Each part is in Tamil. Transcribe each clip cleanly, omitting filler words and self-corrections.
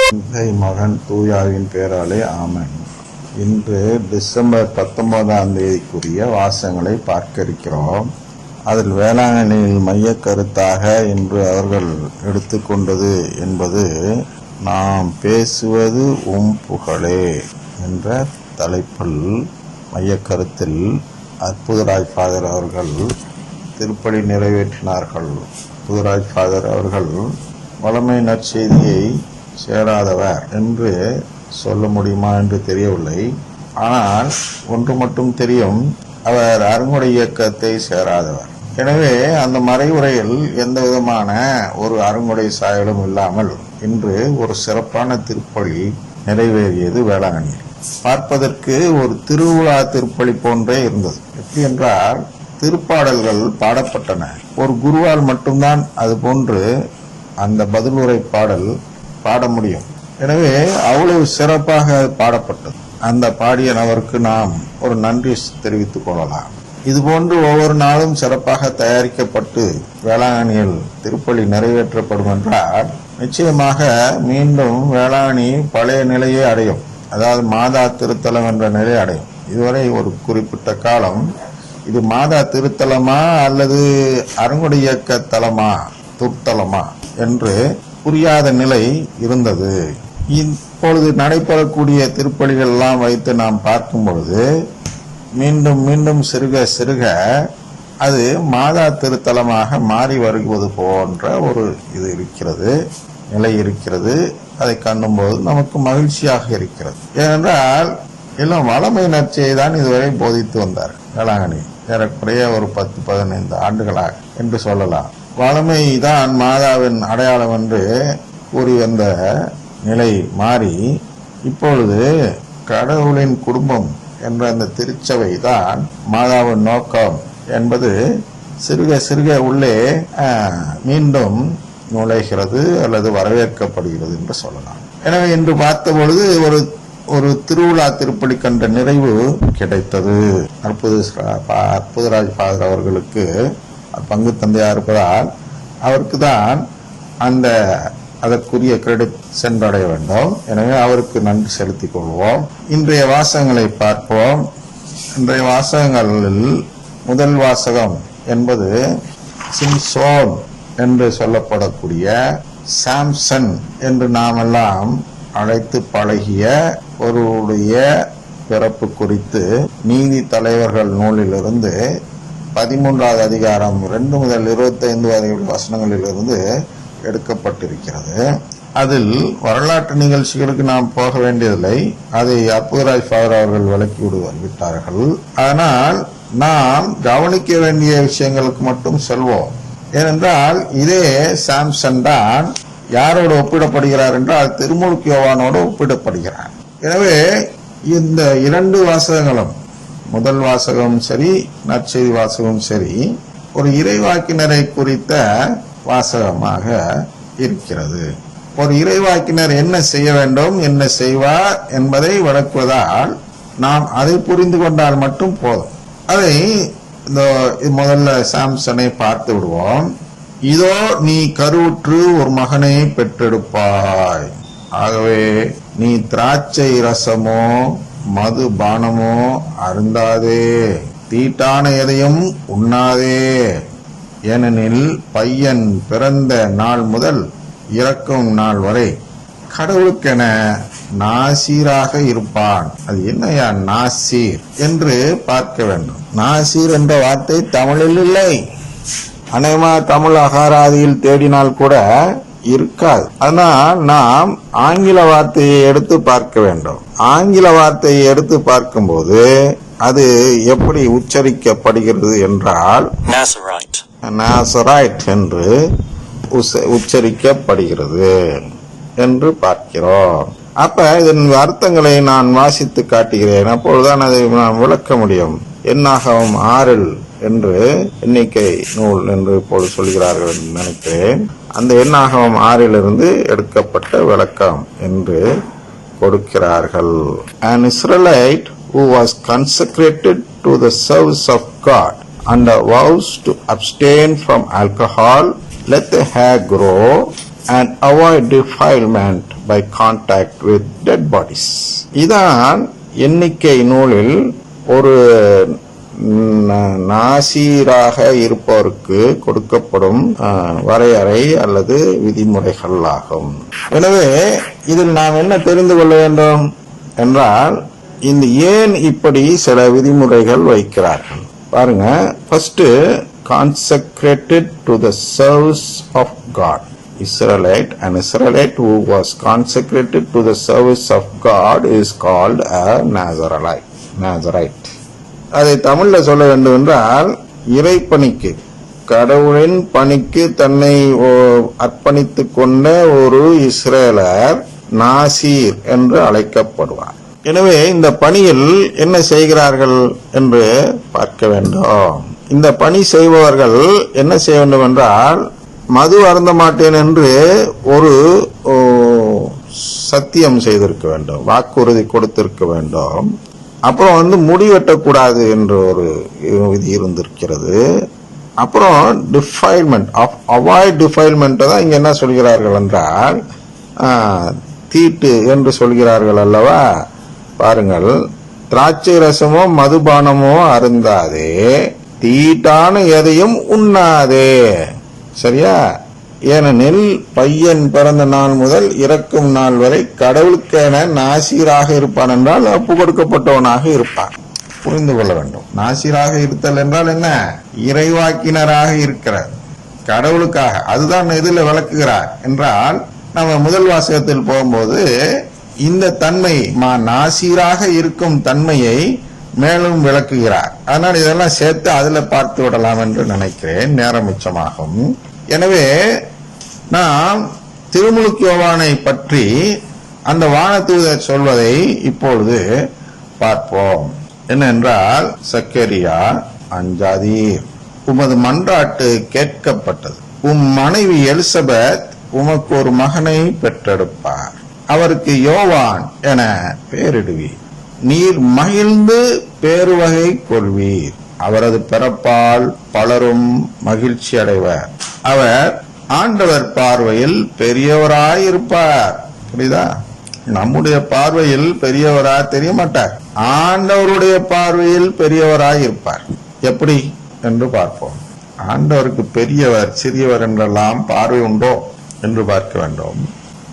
தந்தை மகன் தூயாவின் பேராலே ஆமென். இன்று டிசம்பர் 19 வாசகங்களை பார்க்க இருக்கிறோம். அதில் வேளாங்கண்ணியில் மைய கருத்தாக இன்று அவர்கள் எடுத்துக்கொண்டது என்பது நாம் பேசுவது புகழே என்ற தலைப்பில் மைய கருத்தில் அற்புதராஜ் ஃபாதர் அவர்கள் திருப்பலி நிறைவேற்றினார்கள். அற்புதராஜ் ஃபாதர் அவர்கள் வளமை நற்செய்தியை சேராதவர் என்று சொல்ல முடியுமா என்று தெரியவில்லை. ஆனால் ஒன்று மட்டும் தெரியும், அவர் அருங்குடை இயக்கத்தை சேராதவர். எனவே அந்த மறைவுரையில் எந்த விதமான ஒரு அருங்குடை சாயலும் இல்லாமல் இன்று ஒரு சிறப்பான திருப்பலி நிறைவேறியது வேளாங்கண்ணி. பார்ப்பதற்கு ஒரு திருவிழா திருப்பலி போன்றே இருந்தது. எப்படி என்றால், திருப்பாடல்கள் பாடப்பட்டன. ஒரு குருவால் மட்டும்தான் அது போன்று அந்த பதிலுரை பாடல் பாட முடியும். எனவே அவ்வளவு சிறப்பாக பாடப்பட்டது. அந்த பாடிய நபருக்கு நாம் ஒரு நன்றி தெரிவித்துக் கொள்ளலாம். இதுபோன்று ஒவ்வொரு நாளும் சிறப்பாக தயாரிக்கப்பட்டு வேளாங்கண்ணியில் திருப்பலி நிறைவேற்றப்படும் என்றால் நிச்சயமாக மீண்டும் வேளாங்கண்ணி பழைய நிலையை அடையும். அதாவது மாதா திருத்தலம் என்ற நிலை அடையும். இதுவரை ஒரு குறிப்பிட்ட காலம் இது மாதா திருத்தலமா அல்லது அருங்குடை இயக்க தலமா துர்த்தலமா என்று புரியாத நிலை இருந்தது. இப்பொழுது நடைபெறக்கூடிய திருப்பலிகள் எல்லாம் வைத்து நாம் பார்க்கும் பொழுது மீண்டும் மீண்டும் சிறுக சிறுக அது மாதா திருத்தலமாக மாறி வருவது போன்ற ஒரு இது இருக்கிறது, நிலை இருக்கிறது. அதை காணும்போது நமக்கு மகிழ்ச்சியாக இருக்கிறது. ஏனென்றால் எல்லாம் வளமை நற்செய்தியை தான் இதுவரை போதித்து வந்தார் வேளாங்கண்ணி. ஏறக்குறைய ஒரு 10-15 ஆண்டுகளாக என்று சொல்லலாம். வளமை தான் மாதாவின் அடையாளம் என்று கூறி வந்த நிலை மாறி இப்பொழுது கடவுளின் குடும்பம் என்ற அந்த திருச்சபை தான் மாதாவின் நோக்கம் என்பது சிறுக சிறுக உள்ளே மீண்டும் நுழைகிறது அல்லது வரவேற்கப்படுகிறது என்று சொல்லலாம். எனவே இன்று பார்த்த பொழுது ஒரு திருவிழா திருப்பலி கண்ட நிறைவு கிடைத்தது. அற்புதராஜ் ஃபாதர் அவர்களுக்கு பங்கு தந்தையா இருப்பதால் அவருக்கு தான் அதற்குரிய கிரெடிட் சென்றடைய வேண்டும். எனவே அவருக்கு நன்றி செலுத்திக் கொள்வோம். இன்றைய வாசகங்களை பார்ப்போம். இன்றைய வாசகங்களில் முதல் வாசகம் என்பது சிம்சோன் என்று சொல்லப்படக்கூடிய சாம்சன் என்று நாமெல்லாம் அழைத்து பழகிய ஒருவருடைய பிறப்பு குறித்து நீதி தலைவர்கள் நூலிலிருந்து 13வது அதிகாரம் 2 முதல் 25 வரை வசனங்களிலிருந்து எடுக்கப்பட்டிருக்கிறது. அதில் வரலாற்று நிகழ்ச்சிகளுக்கு நாம் போக வேண்டியதில்லை. அதை அற்புதராஜ் ஃபாதர் அவர்கள் விளக்கி விட்டார்கள். ஆனால் நாம் கவனிக்க வேண்டிய விஷயங்களுக்கு மட்டும் செல்வோம். ஏனென்றால் இதே சாம்சன் தான் யாரோடு ஒப்பிடப்படுகிறார் என்றால் திருமுழுக்கு யோவானோடு ஒப்பிடப்படுகிறார். எனவே இந்த 2 வாசகங்களும், முதல் வாசகமும் சரி நற்செய்தி வாசகமும் சரி, ஒரு இறைவாக்கினரை குறித்த வாசகமாக இருக்கிறது. ஒரு இறைவாக்கினர் என்ன செய்ய வேண்டும், என்ன செய்வார் என்பதை விளக்குவதால் நாம் அதை புரிந்து கொண்டால் மட்டும் போதும். அதை முதல்ல சாம்சனை பார்த்து விடுவோம். இதோ நீ கருவுற்று ஒரு மகனை பெற்றெடுப்பாய். ஆகவே நீ திராட்சை ரசமோ மது பானமோ அருந்தாதே, தீட்டான எதையும் உண்ணாதே. ஏனெனில் பையன் பிறந்த நாள் முதல் இறக்கும் நாள் வரை கடவுளுக்கென நாசீராக இருப்பான். அது என்னையா நாசீர் என்று பார்க்க வேண்டும். நாசீர் என்ற வார்த்தை தமிழில் இல்லை. அநேகமா தமிழ் அகராதியில் தேடினால் கூட இருக்காது. அதனால் நாம் ஆங்கில வார்த்தையை எடுத்து பார்க்க வேண்டும். ஆங்கில வார்த்தையை எடுத்து பார்க்கும்போது அது எப்படி உச்சரிக்கப்படுகிறது என்றால் நாசரைட் என்று உச்சரிக்கப்படுகிறது என்று பார்க்கிறோம். அப்ப இதன் அர்த்தங்களை நான் வாசித்து காட்டுகிறேன். அப்பொழுதுதான் அதை நான் விளக்க முடியும். என்னாகவும் 6 என்று எண்ணிக்கை நூல் என்று இப்போது சொல்கிறார்கள் என்று நினைக்கிறேன். அந்த எண்ணாகமம் 6 எடுக்கப்பட்ட விளக்கம் என்று கொடுக்கிறார்கள். An Israelite who was consecrated to the service of God under vows to abstain from alcohol, let the hair grow and avoid defilement by contact with dead bodies. இதான் எண்ணிக்கை நூலில் ஒரு நாசீராக இருப்பவருக்கு கொடுக்கப்படும் வரையறை அல்லது விதிமுறைகள் ஆகும். எனவே இதில் நாம் என்ன தெரிந்து கொள்ள வேண்டும் என்றால், இந்த ஏன் இப்படி சில விதிமுறைகள் வைக்கிறார்கள் பாருங்க. First, consecrated to the service of God. An Israelite who was consecrated to the service of God is called a Nazarite. அதை தமிழ்ல சொல்ல வேண்டும் என்றால், இறைப்பணிக்கு, கடவுளின் பணிக்கு தன்னை அர்ப்பணித்துக் கொண்ட ஒரு இஸ்ரேலர் நாசீர் என்று அழைக்கப்படுவார். எனவே இந்த பணியில் என்ன செய்கிறார்கள் என்று பார்க்க வேண்டும். இந்த பணி செய்பவர்கள் என்ன செய்ய வேண்டும் என்றால், மது அருந்த மாட்டேன் என்று ஒரு சத்தியம் செய்திருக்க வேண்டும், வாக்குறுதி கொடுத்திருக்க வேண்டும். அப்புறம் முடி வெட்டக்கூடாது என்ற ஒரு விதி இருந்திருக்கிறது. அப்புறம் டிஃபைல்மெண்ட், அவாய்ட் டிஃபைல்மெண்ட் தான் இங்க என்ன சொல்கிறார்கள் என்றால், தீட்டு என்று சொல்கிறார்கள் அல்லவா. பாருங்கள், திராட்சை ரசமோ மதுபானமோ அருந்தாதே, தீட்டான எதையும் உண்ணாதே. சரியா? ஏனெனில் பையன் பிறந்த நாள் முதல் இறக்கும் நாள் வரை கடவுளுக்கென நாசீராக இருப்பான் என்றால் ஒப்பு கொடுக்கப்பட்டவனாக இருப்பான். புரிந்து கொள்ள வேண்டும். நாசீராக இருத்தல் என்றால் என்ன? இறைவாக்கினராக இருக்கிறார், கடவுளுக்காக. அதுதான் இதில் விளக்குகிறார் என்றால், நம்ம முதல் வாசகத்தில் போகும்போது இந்த தன்மை, நாசீராக இருக்கும் தன்மையை மேலும் விளக்குகிறார். அதனால் இதெல்லாம் சேர்த்து அதுல பார்த்து விடலாம் என்று நினைக்கிறேன், நேரம் மிச்சமாகும். எனவே நாம் திருமுழுக்கு யோவானை பற்றி அந்த வானதூதர் சொல்வதை இப்பொழுது பார்ப்போம். என்னென்றால், சக்கரியா, அஞ்சாதீர், உமது மன்றாட்டு கேட்கப்பட்டது. உம் மனைவி எலிசபெத் உமக்கு ஒரு மகனை பெற்றெடுப்பார், அவருக்கு யோவான் என பெயரிடுவீர். நீர் மகிழ்ந்து பேருவகை கொள்வீர், அவரது பிறப்பால் பலரும் மகிழ்ச்சி அடைவர். அவர் ஆண்டவர் பார்வையில் பெரியவராயிருப்பார். புரியுதா? நம்முடைய பார்வையில் பெரியவரா தெரிய மாட்டார், ஆண்டவருடைய பார்வையில் பெரியவராயிருப்பார். எப்படி என்று பார்ப்போம். ஆண்டவருக்கு பெரியவர் சிறியவர் என்றெல்லாம் பார்வை உண்டோ என்று பார்க்க வேண்டும்.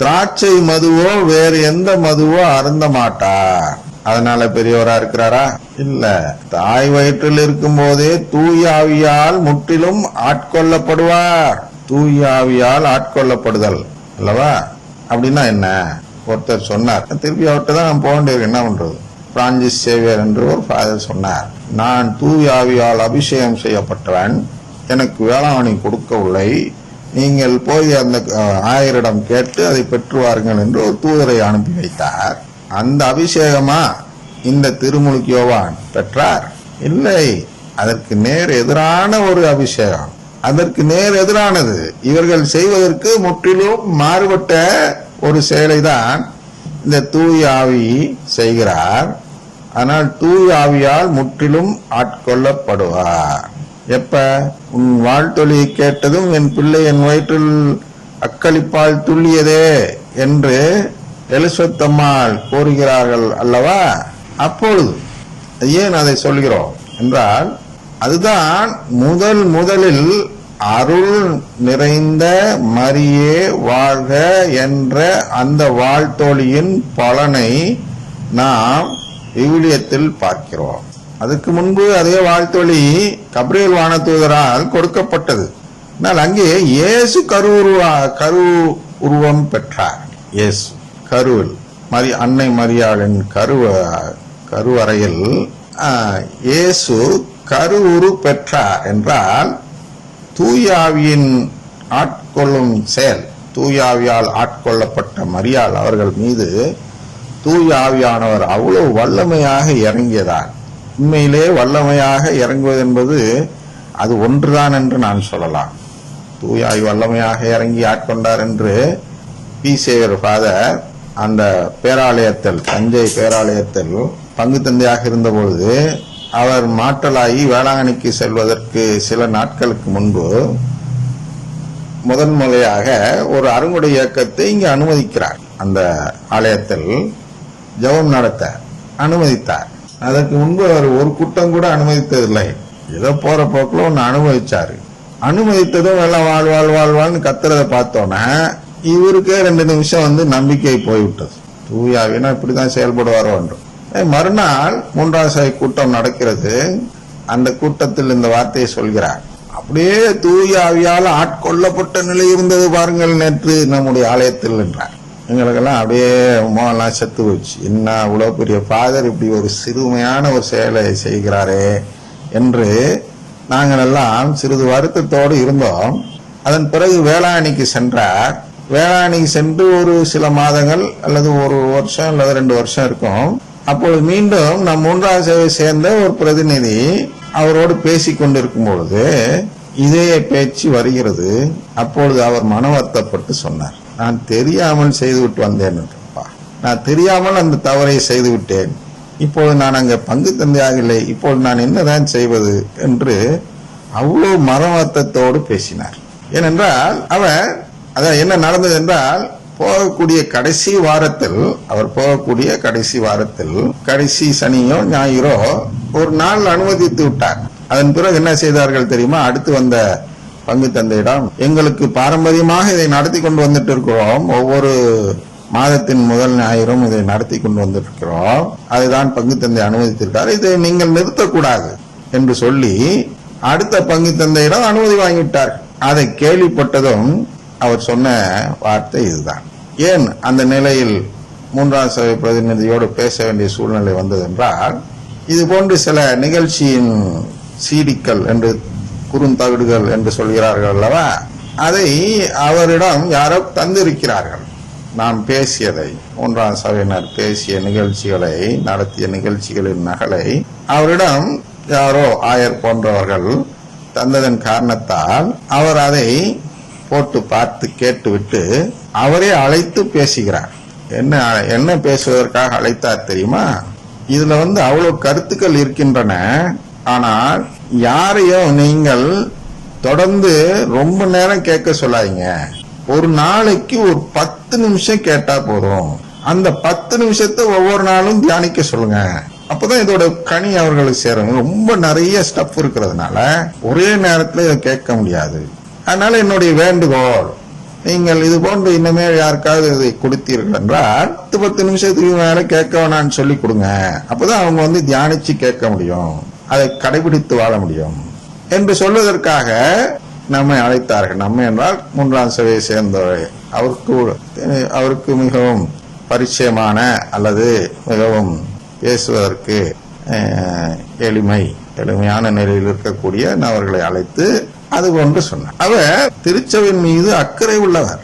திராட்சை மதுவோ வேறு எந்த மதுவோ அருந்த மாட்டார், அதனால பெரியவரா இருக்கிறாரா? இல்ல. தாய் வயிற்றில் இருக்கும் போதே தூய ஆவியால் முற்றிலும் ஆட்கொள்ளப்படுவார். தூய ஆவியால் ஆட்கொள்ளப்படுதல் அல்லவா? அப்படின்னா என்ன? ஒருத்தர் சொன்னார், திருப்பி அவர்கிட்ட தான் நான் போக வேண்டியது, என்ன பண்றது? பிரான்சிஸ் சேவியர் என்று ஒரு ஃபாதர் சொன்னார், நான் தூய ஆவியால் அபிஷேகம் செய்யப்பட்டவன், எனக்கு வேளாங்கண்ணி கொடுக்கவில்லை, நீங்கள் போய் அந்த ஆயரிடம் கேட்டு அதை பெற்றுவார்கள் என்று ஒரு தூதரை அனுப்பி வைத்தார். அந்த அபிஷேகமா இந்த திருமுழுக்கு யோவான் பெற்றார்? இல்லை, அதற்கு நேர் எதிரான ஒரு அபிஷேகம், அதற்கு நேர் எதிரானது. இவர்கள் செய்வதற்கு முற்றிலும் மாறுபட்ட ஒரு செயலை தான் இந்த தூய ஆவி செய்கிறார். ஆனால் தூய ஆவியால் முற்றிலும் ஆட்கொள்ளப்படுவார். எப்ப? உன் வாழ்த்தொழியை கேட்டதும் என் பிள்ளை என் வயிற்றில் அக்களிப்பால் துள்ளியதே என்று எலிசபெத் அம்மாள் கூறுகிறார்கள் அல்லவா? அப்பொழுது ஏன் அதை சொல்கிறோம் என்றால், அதுதான் முதலில் அருள் நிறைந்த மரியே வாழ்க என்ற அந்த வாழ்த்தொழியின் பலனை நாம் விவிலியத்தில் பார்க்கிறோம். அதுக்கு முன்பு அதே வாழ்த்தொழி கபிரியேல் வானதூதரால் கொடுக்கப்பட்டது. ஆனால் அங்கே இயேசு கரு உருவம் பெற்றார். இயேசு கருவில், அன்னை மரியாளின் கருவறையில் இயேசு கருவுரு பெற்றார் என்றால், தூயாவியின் ஆட்கொள்ளும் செயல், தூயாவியால் ஆட்கொள்ளப்பட்ட மரியாள் அவர்கள் மீது தூயாவியானவர் அவ்வளவு வல்லமையாக இறங்கியதால், உண்மையிலே வல்லமையாக இறங்குவது என்பது அது ஒன்றுதான் என்று நான் சொல்லலாம். தூயாவி வல்லமையாக இறங்கி ஆட்கொண்டார் என்று பி சேவியர் ஃபாதர் அந்த பேராலயத்தில், தஞ்சை பேராலயத்தில் பங்கு தந்தையாக இருந்தபொழுது அவர் மாற்றலாகி வேளாங்கண்ணிக்கு செல்வதற்கு சில நாட்களுக்கு முன்பு முதன்முறையாக ஒரு அருங்குடை இயக்கத்தை இங்கு அனுமதிக்கிறார். அந்த ஆலயத்தில் ஜெபம் நடத்த அனுமதித்தார். அதற்கு முன்பு அவர் ஒரு கூட்டம் கூட அனுமதித்ததில்லை. ஏதோ போற போக்குல ஒன்னு அனுமதிச்சாரு. அனுமதித்ததும் எல்லாம் வாழ்வாள்னு கத்துறத பார்த்தோன்னா இவருக்கே 2 நிமிஷம் நம்பிக்கை போய்விட்டது. தூயாவினா இப்படிதான் செயல்படுவாரோ என்று. மறுநாள் 3ஆம் சபை கூட்டம் நடக்கிறது. அந்த கூட்டத்தில் இந்த வார்த்தையை சொல்கிறார். அப்படியே தூயாவியால் ஆட்கொள்ளப்பட்ட நிலை இருந்தது பாருங்கள் நேற்று நம்முடைய ஆலயத்தில் என்றார். எங்களுக்கெல்லாம் அப்படியே மோகன்லாம் செத்து போச்சு. என்ன அவ்வளவு பெரிய ஃபாதர் இப்படி ஒரு சிறுமையான ஒரு செயலை செய்கிறாரே என்று நாங்கள் எல்லாம் சிறிது வருத்தத்தோடு இருந்தோம். அதன் பிறகு வேளாணிக்கு சென்றார். வேளாணிக்கு சென்று ஒரு சில மாதங்கள் அல்லது 1 வருஷம் அல்லது 2 வருஷம் இருக்கும். அப்பொழுது மீண்டும் நம் 3ஆம் சபையை சேர்ந்த ஒரு பிரதிநிதி அவரோடு பேசிக் கொண்டிருக்கும் பொழுது இதே பேச்சு வருகிறது. அப்பொழுது அவர் மன வருத்தப்பட்டு சொன்னார், நான் தெரியாமல் செய்துவிட்டு வந்தேன் என்றப்பா, நான் தெரியாமல் அந்த தவறை செய்து விட்டேன். இப்போது நான் அங்க பங்கு தந்தையாக இல்லை, இப்போது நான் என்னதான் செய்வது என்று அவ்வளவு மனவர்த்தத்தோடு பேசினார். ஏனென்றால் அவர் அதான் என்ன நடந்தது என்றால், போகக்கூடிய கடைசி வாரத்தில் கடைசி சனியோ ஞாயிறோ ஒரு நாள் அனுமதித்து விட்டார். அதன் பிறகு என்ன செய்தார்கள் தெரியுமா? அடுத்து வந்த பங்கு தந்தையிடம், எங்களுக்கு பாரம்பரியமாக இதை நடத்தி கொண்டு வந்துட்டு இருக்கிறோம், ஒவ்வொரு மாதத்தின் முதல் ஞாயிறும் இதை நடத்தி கொண்டு வந்திருக்கிறோம், அதுதான் பங்கு தந்தை அனுமதித்திருக்காரு, இதை நீங்கள் நிறுத்தக்கூடாது என்று சொல்லி அடுத்த பங்கு தந்தையிடம் அனுமதி வாங்கிவிட்டார். அதை கேள்விப்பட்டதும் அவர் சொன்ன வார்த்தை இதுதான். ஏன் அந்த நிலையில் 3ஆம் சபை பிரதிநிதியோடு பேச வேண்டிய சூழ்நிலை வந்தது என்றால், இது போன்று சில நிகழ்ச்சியின் சீடிக்கள் என்று குறுந்தகடுகள் என்று சொல்கிறார்கள் அல்லவா, அதை அவரிடம் யாரோ தந்திருக்கிறார்கள். நாம் பேசியதை, 3ஆம் சபையினர் பேசிய நிகழ்ச்சிகளை, நடத்திய நிகழ்ச்சிகளின் நகலை அவரிடம் யாரோ ஆயர் போன்றவர்கள் தந்ததன் காரணத்தால் அவர் அதை போட்டு பார்த்து கேட்டுவிட்டு அவரே அழைத்து பேசுகிறார். என்ன பேசுவதற்காக அழைத்தார் தெரியுமா? இதுல அவ்வளவு கருத்துக்கள் இருக்கின்றன. ஆனால் யாரையும் நீங்கள் தொடர்ந்து ரொம்ப நேரம் கேட்க சொல்லாதீங்க. ஒரு நாளைக்கு ஒரு 10 நிமிஷம் கேட்டா போதும். அந்த 10 நிமிஷத்தை ஒவ்வொரு நாளும் தியானிக்க சொல்லுங்க. அப்பதான் இதோட கனி அவர்களுக்கு சேரும். ரொம்ப நிறைய ஸ்டப் இருக்கிறதுனால ஒரே நேரத்துல இதை கேட்க முடியாது. அதனால என்னுடைய வேண்டுகோள், நீங்கள் இது போன்று இனிமேல் யாருக்காவது இதை கொடுத்தீர்கள் என்றால் 10 நிமிஷத்துக்கு மேல கேட்க வேணான்னு சொல்லி கொடுங்க. அப்பதான் அவங்க தியானிச்சு கேட்க முடியும், அதை கடைபிடித்து வாழ முடியும் என்று சொல்வதற்காக நம்மை அழைத்தார்கள். நம்ம என்றால் 3ஆம் சபையை சேர்ந்தவர்கள். அவருக்கு மிகவும் பரிச்சயமான அல்லது மிகவும் பேசுவதற்கு எளிமையான நிலையில் இருக்கக்கூடிய அவர்களை அழைத்து அது போன்று சொன்னார். அவர் திருச்சபையின் மீது அக்கறை உள்ளவர்.